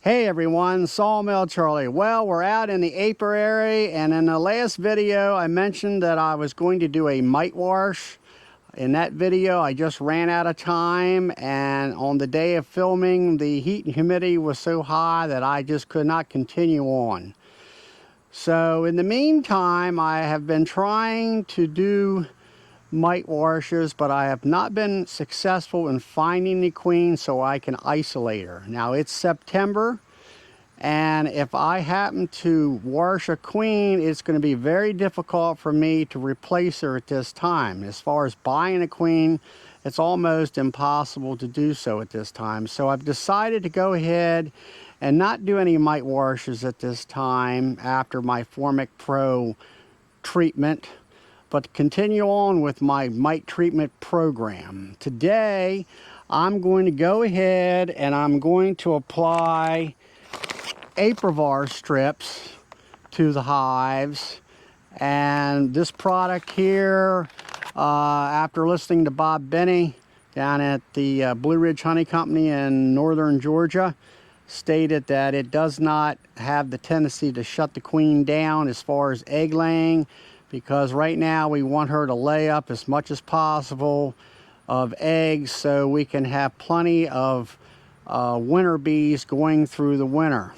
Hey everyone, Sawmill Charlie. Well, we're out in the apiary, and in the last video I mentioned that I was going to do a mite wash. In that video I just ran out of time, and on the day of filming the heat and humidity was so high that I just could not continue on. So in the meantime I have been trying to do mite washes, but I have not been successful in finding the queen so I can isolate her. Now it's September, and if I happen to wash a queen, it's going to be very difficult for me to replace her at this time. As far as buying a queen, it's almost impossible to do so at this time. So I've decided to go ahead and not do any mite washes at this time after my Formic Pro treatment, but continue on with my mite treatment program. Today I'm going to go ahead and I'm going to apply Apivar Strips to the hives. And this product here, after listening to Bob Benny down at the Blue Ridge Honey Company in northern Georgia, stated that it does not have the tendency to shut the queen down as far as egg laying, because right now we want her to lay up as much as possible of eggs so we can have plenty of winter bees going through the winter.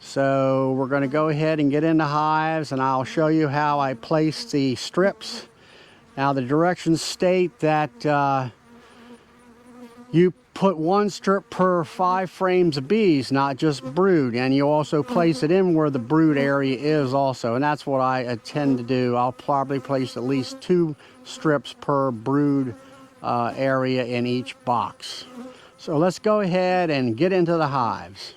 So we're going to go ahead and get into hives, and I'll show you how I place the strips. Now the directions state that you put one strip per 5 frames of bees, not just brood, and you also place it in where the brood area is also, and that's what I intend to do. I'll probably place at least 2 strips per brood area in each box. So let's go ahead and get into the hives.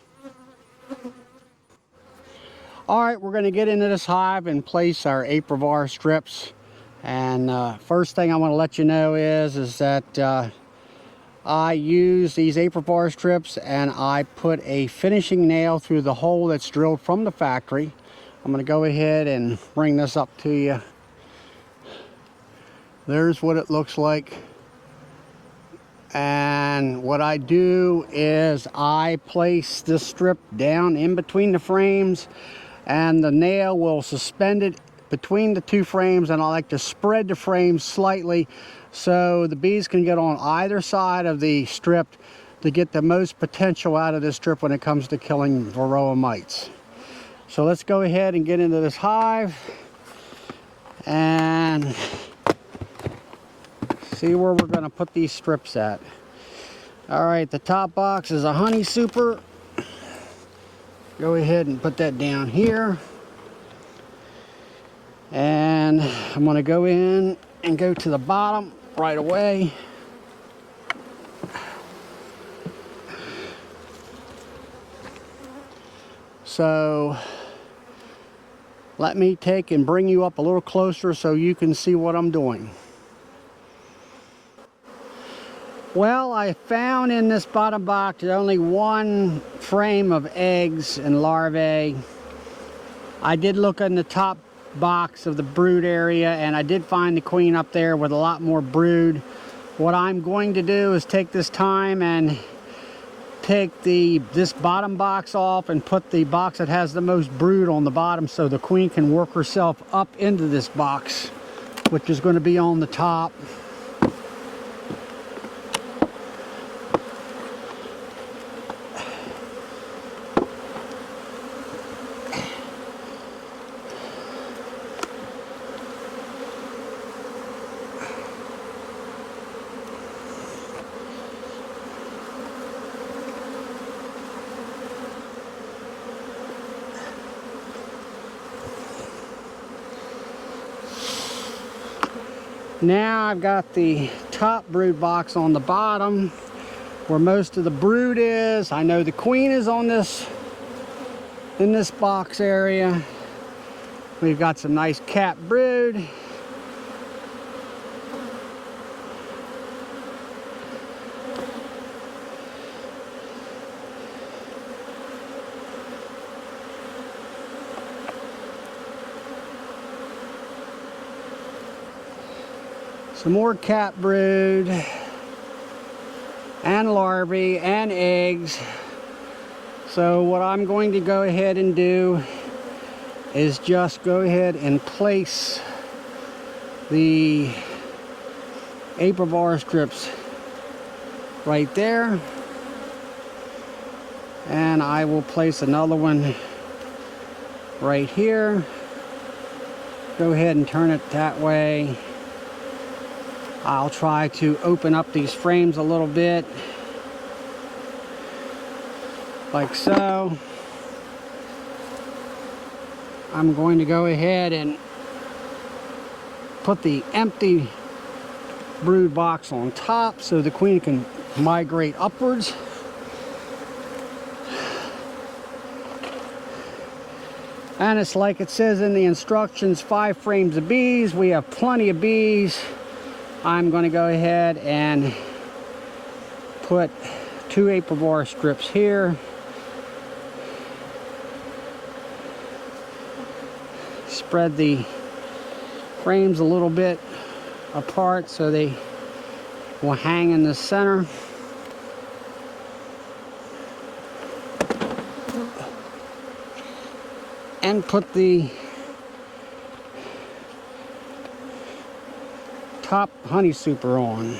Alright, we're going to get into this hive and place our Apivar Strips. And first thing I want to let you know is that I use these Apivar Strips and I put a finishing nail through the hole that's drilled from the factory. I'm going to go ahead and bring this up to you. There's what it looks like. And what I do is I place this strip down in between the frames, and the nail will suspend it between the 2 frames, and I like to spread the frames slightly so the bees can get on either side of the strip to get the most potential out of this strip when it comes to killing varroa mites. So let's go ahead and get into this hive and see where we're going to put these strips at. Alright, the top box is a honey super. Go ahead and put that down here. And I'm going to go in and go to the bottom right away. So let me take and bring you up a little closer so you can see what I'm doing. Well, I found in this bottom box only 1 frame of eggs and larvae. I did look in the top box of the brood area, and I did find the queen up there with a lot more brood. What I'm going to do is take this time and take this bottom box off and put the box that has the most brood on the bottom so the queen can work herself up into this box, which is going to be on the top. Now I've got the top brood box on the bottom where most of the brood is. I know the queen is on in this box area. We've got some nice cap brood. Some more cap brood and larvae and eggs. So what I'm going to go ahead and do is just go ahead and place the Apivar strips right there, and I will place another one right here. Go ahead and turn it that way. I'll try to open up these frames a little bit, like so. I'm going to go ahead and put the empty brood box on top so the queen can migrate upwards. And it's like it says in the instructions, 5 frames of bees. We have plenty of bees. I'm going to go ahead and put 2 Apivar strips here. Spread the frames a little bit apart so they will hang in the center. And put the top honey super on.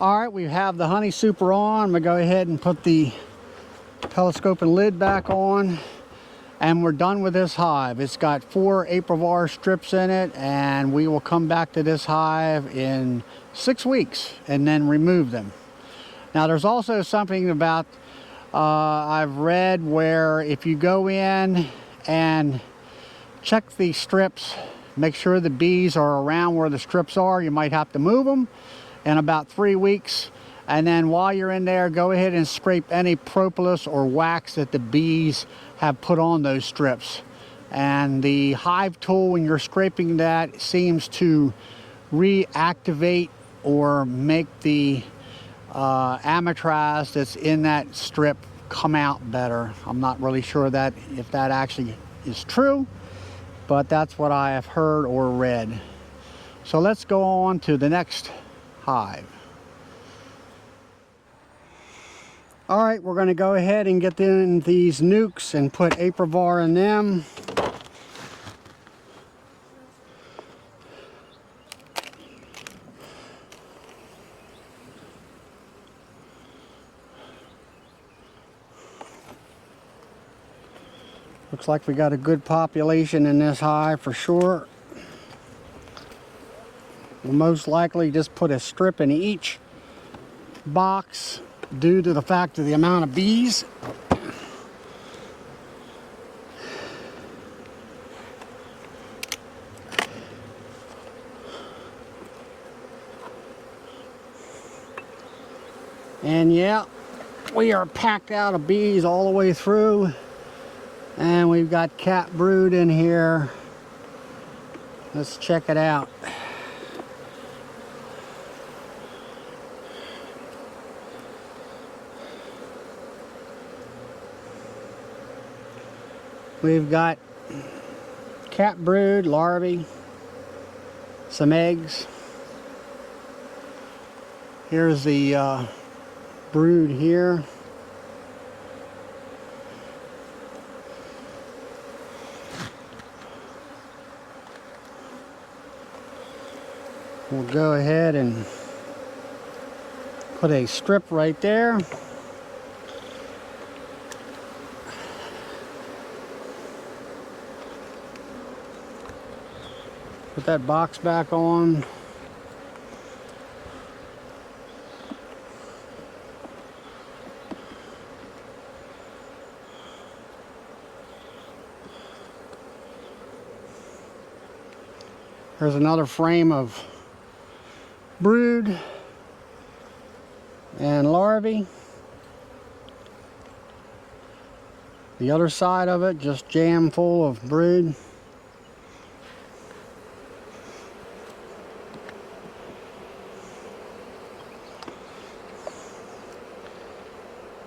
Alright, we have the honey super on. I'm going to go ahead and put the telescope and lid back on. And we're done with this hive. It's got 4 Apivar strips in it, and we will come back to this hive in 6 weeks and then remove them. Now there's also something about I've read where if you go in and check the strips, make sure the bees are around where the strips are, you might have to move them in about 3 weeks. And then while you're in there, go ahead and scrape any propolis or wax that the bees have put on those strips. And the hive tool, when you're scraping that, seems to reactivate or make the amatraz that's in that strip come out better. I'm not really sure that if that actually is true, but that's what I have heard or read. So let's go on to the next hive. All right, we're going to go ahead and get in these nukes and put Apivar in them. Looks like we got a good population in this hive for sure. We'll most likely just put a strip in each box due to the fact of the amount of bees. And yeah, we are packed out of bees all the way through. And we've got cat brood in here. Let's check it out. We've got cat brood, larvae, some eggs. Here's the brood here. We'll go ahead and put a strip right there. Put that box back on. Here's another frame of brood and larvae. The other side of it just jam full of brood.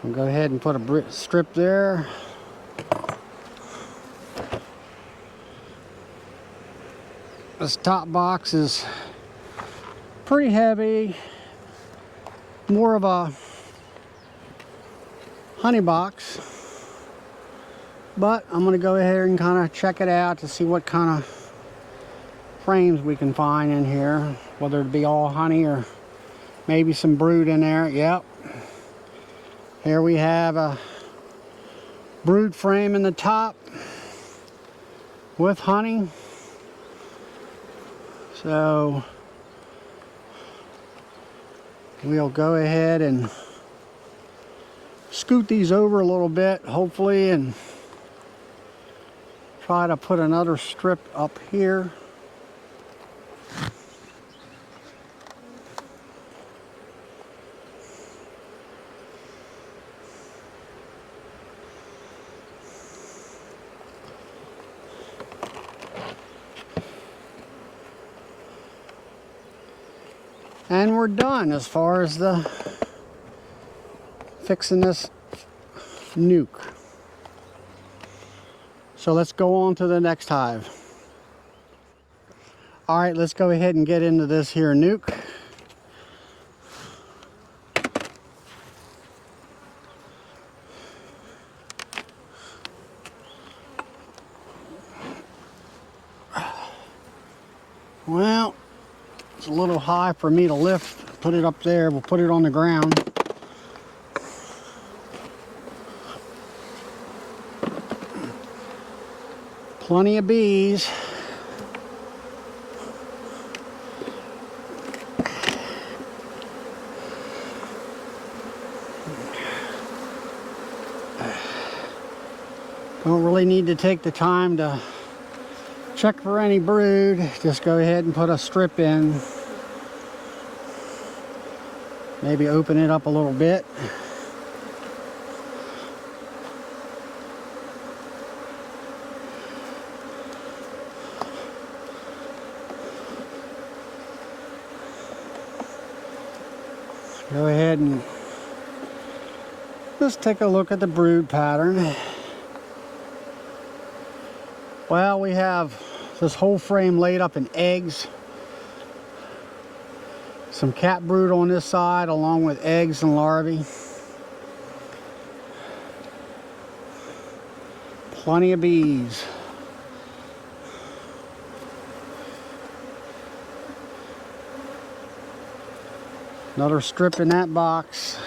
We'll go ahead and put a strip there. This top box is pretty heavy, more of a honey box, but I'm going to go ahead and kind of check it out to see what kind of frames we can find in here, whether it be all honey or maybe some brood in there. Yep, here we have a brood frame in the top with honey. So we'll go ahead and scoot these over a little bit, hopefully, and try to put another strip up here. And we're done as far as the fixing this nuke. So let's go on to the next hive. All right, let's go ahead and get into this here nuke. Well, it's a little high for me to lift, put it up there. We'll put it on the ground. Plenty of bees. Don't really need to take the time to check for any brood. Just go ahead and put a strip in. Maybe open it up a little bit. Go ahead and just take a look at the brood pattern. Well, we have this whole frame laid up in eggs. Some cat brood on this side along with eggs and larvae. Plenty of bees. Another strip in that box.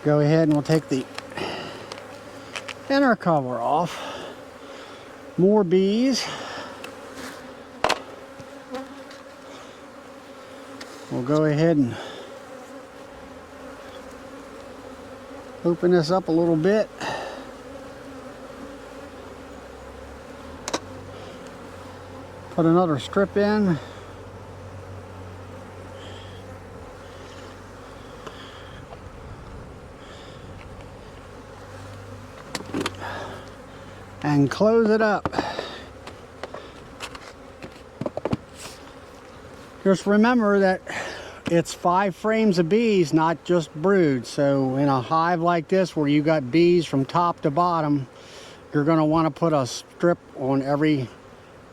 Go ahead and we'll take the inner cover off. More bees. We'll go ahead and open this up a little bit. Put another strip in. And close it up. Just remember that it's 5 frames of bees, not just brood. So in a hive like this where you got bees from top to bottom, you're going to want to put a strip on every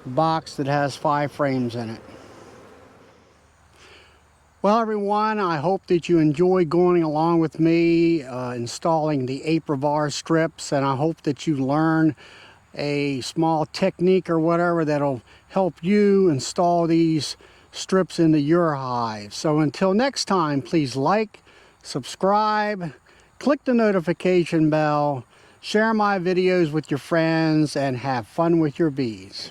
box that has 5 frames in it. Well, everyone, I hope that you enjoyed going along with me installing the Apivar strips, and I hope that you learn a small technique or whatever that'll help you install these strips into your hive. So until next time, please like, subscribe, click the notification bell, share my videos with your friends, and have fun with your bees.